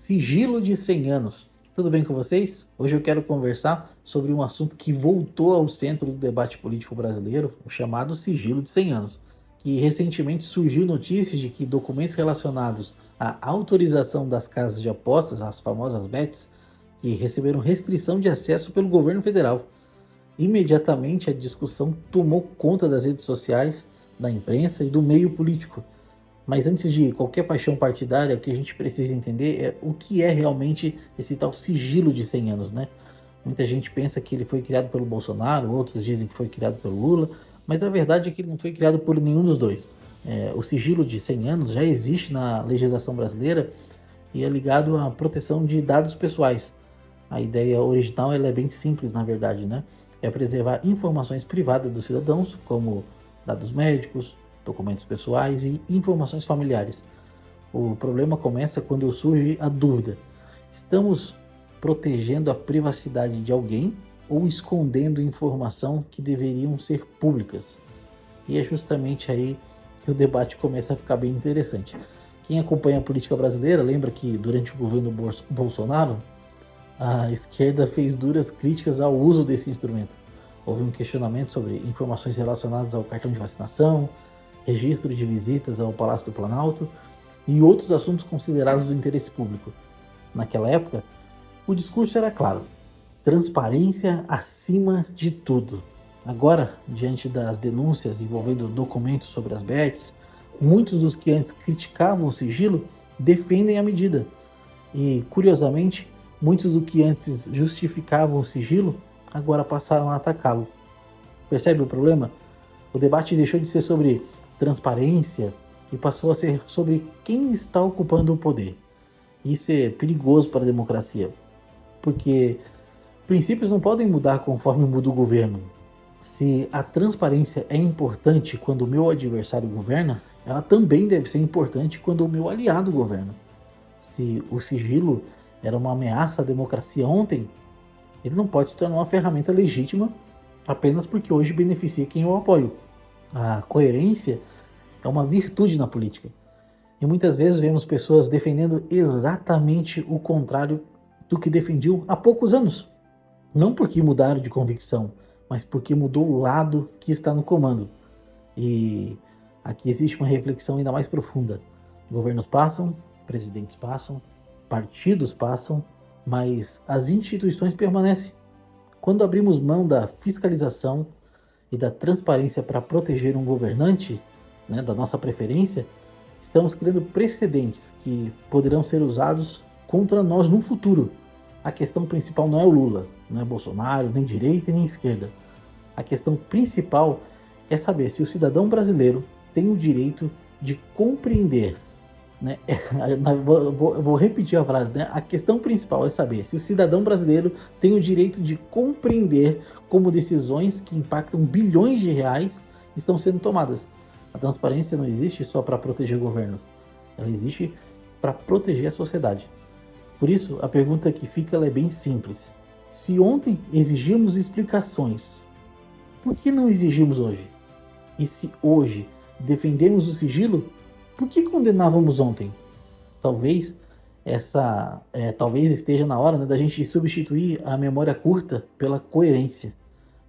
Sigilo de 100 anos. Tudo bem com vocês? Hoje eu quero conversar sobre um assunto que voltou ao centro do debate político brasileiro, o chamado sigilo de 100 anos, que recentemente surgiu notícias de que documentos relacionados à autorização das casas de apostas, as famosas bets, que receberam restrição de acesso pelo governo federal. Imediatamente a discussão tomou conta das redes sociais, da imprensa e do meio político. Mas antes de qualquer paixão partidária, o que a gente precisa entender é o que é realmente esse tal sigilo de 100 anos, né? Muita gente pensa que ele foi criado pelo Bolsonaro, outros dizem que foi criado pelo Lula, mas a verdade é que ele não foi criado por nenhum dos dois. O sigilo de 100 anos já existe na legislação brasileira e é ligado à proteção de dados pessoais. A ideia original ela é bem simples, na verdade, né? É preservar informações privadas dos cidadãos, como dados médicos, documentos pessoais e informações familiares. O problema começa quando surge a dúvida: estamos protegendo a privacidade de alguém ou escondendo informação que deveriam ser públicas? E é justamente aí que o debate começa a ficar bem interessante. Quem acompanha a política brasileira lembra que durante o governo Bolsonaro, a esquerda fez duras críticas ao uso desse instrumento. Houve um questionamento sobre informações relacionadas ao cartão de vacinação, registro de visitas ao Palácio do Planalto e outros assuntos considerados do interesse público. Naquela época, o discurso era claro: transparência acima de tudo. Agora, diante das denúncias envolvendo documentos sobre as bets, muitos dos que antes criticavam o sigilo defendem a medida. E, curiosamente, muitos dos que antes justificavam o sigilo agora passaram a atacá-lo. Percebe o problema? O debate deixou de ser sobre transparência e passou a ser sobre quem está ocupando o poder. Isso é perigoso para a democracia, porque princípios não podem mudar conforme muda o governo. Se a transparência é importante quando o meu adversário governa, ela também deve ser importante quando o meu aliado governa. Se o sigilo era uma ameaça à democracia ontem, ele não pode se tornar uma ferramenta legítima apenas porque hoje beneficia quem eu apoio. A coerência é uma virtude na política. E muitas vezes vemos pessoas defendendo exatamente o contrário do que defendiam há poucos anos. Não porque mudaram de convicção, mas porque mudou o lado que está no comando. E aqui existe uma reflexão ainda mais profunda. Governos passam, presidentes passam, partidos passam, mas as instituições permanecem. Quando abrimos mão da fiscalização e da transparência para proteger um governante, né, da nossa preferência, estamos criando precedentes que poderão ser usados contra nós no futuro. A questão principal não é o Lula, não é Bolsonaro, nem direita nem esquerda. A questão principal é saber se o cidadão brasileiro tem o direito de compreender, né? Vou repetir a frase, né? A questão principal é saber se o cidadão brasileiro tem o direito de compreender como decisões que impactam bilhões de reais estão sendo tomadas. A transparência não existe só para proteger governos, ela existe para proteger a sociedade. Por isso, a pergunta que fica é bem simples. Se ontem exigimos explicações, por que não exigimos hoje? E se hoje defendemos o sigilo, por que condenávamos ontem? Talvez esteja na hora, né, da gente substituir a memória curta pela coerência,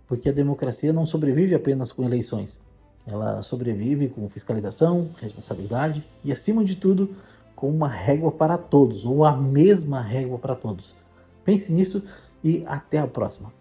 porque a democracia não sobrevive apenas com eleições. Ela sobrevive com fiscalização, responsabilidade e, acima de tudo, com uma régua para todos, ou a mesma régua para todos. Pense nisso e até a próxima.